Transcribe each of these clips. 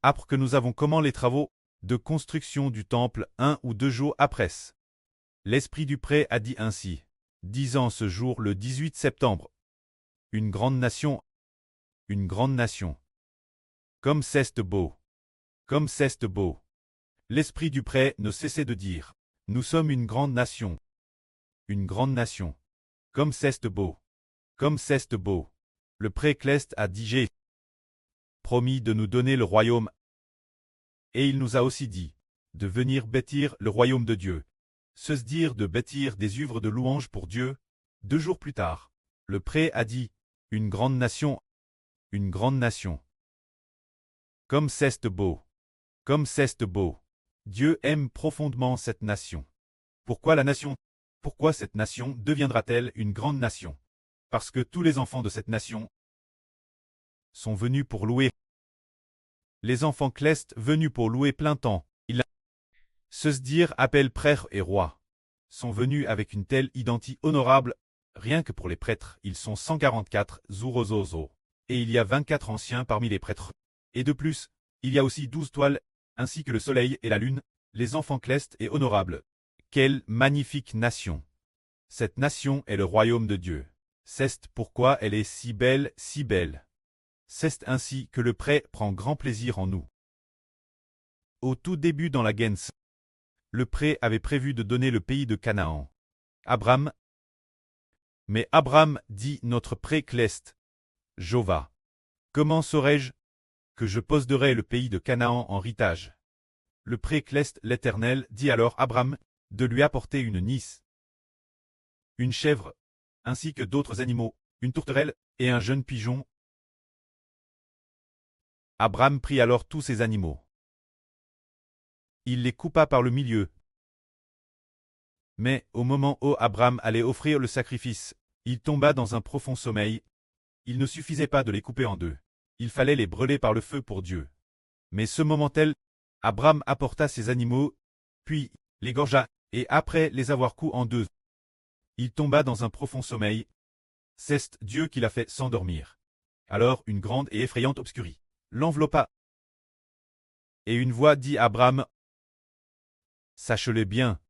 après que nous avons commencé les travaux de construction du temple 1 ou 2 jours après. L'esprit du pré a dit ainsi, disant ce jour le 18 septembre, une grande nation, comme c'est beau, comme c'est beau. L'esprit du pré ne cessait de dire, nous sommes une grande nation, comme c'est beau, comme c'est beau. Le pré Cleste a dit j'ai promis de nous donner le royaume, et il nous a aussi dit de venir bâtir le royaume de Dieu. Se dire de bâtir des œuvres de louange pour Dieu. 2 jours plus tard, le pré a dit, une grande nation, comme c'est beau, comme c'est beau. Dieu aime profondément cette nation. Pourquoi la nation? Pourquoi cette nation deviendra-t-elle une grande nation? Parce que tous les enfants de cette nation sont venus pour louer. Les enfants Cleste venus pour louer plein temps. Ils se dire appellent prêtres et rois. Sont venus avec une telle identité honorable. Rien que pour les prêtres, ils sont 144 Zurozozo. Et il y a 24 anciens parmi les prêtres. Et de plus, il y a aussi 12 toiles, ainsi que le soleil et la lune, les enfants Cleste et honorables. Quelle magnifique nation! Cette nation est le royaume de Dieu. C'est pourquoi elle est si belle, si belle. C'est ainsi que le pré prend grand plaisir en nous. Au tout début dans la Gens, le pré avait prévu de donner le pays de Canaan. Mais Abraham dit notre pré Cleste, Jova. Comment saurais-je que je posséderai le pays de Canaan en héritage? Le pré Cleste l'Éternel dit alors Abraham de lui apporter une nice, une chèvre, ainsi que d'autres animaux, une tourterelle et un jeune pigeon. Abraham prit alors tous ces animaux. Il les coupa par le milieu. Mais au moment où Abraham allait offrir le sacrifice, il tomba dans un profond sommeil. Il ne suffisait pas de les couper en deux. Il fallait les brûler par le feu pour Dieu. Mais ce moment tel, Abraham apporta ces animaux, puis les gorgea, et après les avoir coupés en deux, il tomba dans un profond sommeil. C'est Dieu qui l'a fait s'endormir. Alors une grande et effrayante obscurité l'enveloppa. Et une voix dit à Abraham, sache-le bien,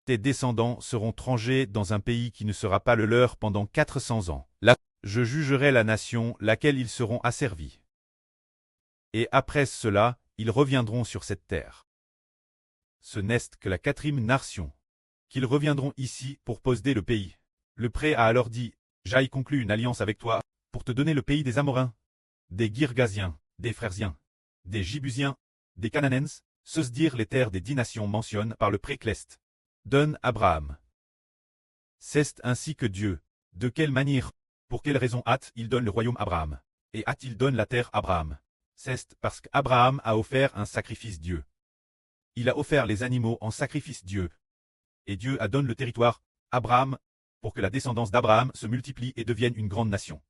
tes descendants seront étrangers dans un pays qui ne sera pas le leur pendant 400 ans. Là, je jugerai la nation laquelle ils seront asservis. Et après cela, ils reviendront sur cette terre. Ce n'est que la 4e nation, qu'ils reviendront ici pour posséder le pays. Le pré a alors dit, j'aille conclure une alliance avec toi, pour te donner le pays des Amoréens, des Girgasiens, des Phrérsiens, des Jibusiens, des Cananéens, se dire les terres des 10 nations mentionnées par le pré Cleste. Donne Abraham. C'est ainsi que Dieu, de quelle manière, pour quelle raison il donne le royaume à Abraham, et il donne la terre à Abraham. C'est parce qu'Abraham a offert un sacrifice Dieu. Il a offert les animaux en sacrifice Dieu. Et Dieu a donné le territoire, Abraham, pour que la descendance d'Abraham se multiplie et devienne une grande nation.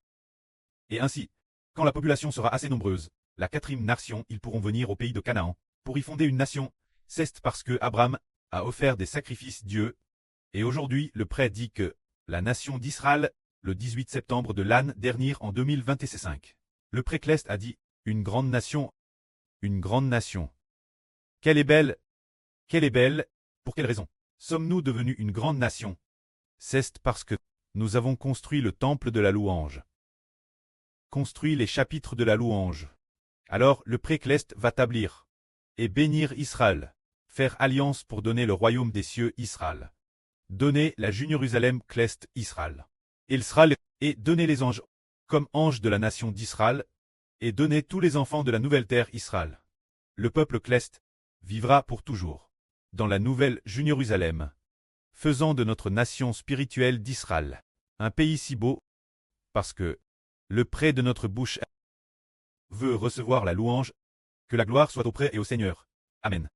Et ainsi, quand la population sera assez nombreuse, la 4e nation, ils pourront venir au pays de Canaan, pour y fonder une nation. C'est parce que Abraham a offert des sacrifices Dieu. Et aujourd'hui, le prêtre dit que la nation d'Israël, le 18 septembre de l'année dernière en 2025. Le prêtre Cleste a dit, une grande nation. Quelle est belle, pour quelle raison sommes-nous devenus une grande nation? C'est parce que nous avons construit le temple de la louange. Construit les chapitres de la louange. Alors le pré Cleste va établir et bénir Israël, faire alliance pour donner le royaume des cieux Israël. Donner la Jérusalem Cleste Israël. Israël, et donner les anges, comme anges de la nation d'Israël, et donner tous les enfants de la nouvelle terre Israël. Le peuple Cleste vivra pour toujours dans la nouvelle Jérusalem, faisant de notre nation spirituelle d'Israël un pays si beau, parce que le pré de notre bouche veut recevoir la louange, que la gloire soit auprès et au Seigneur. Amen.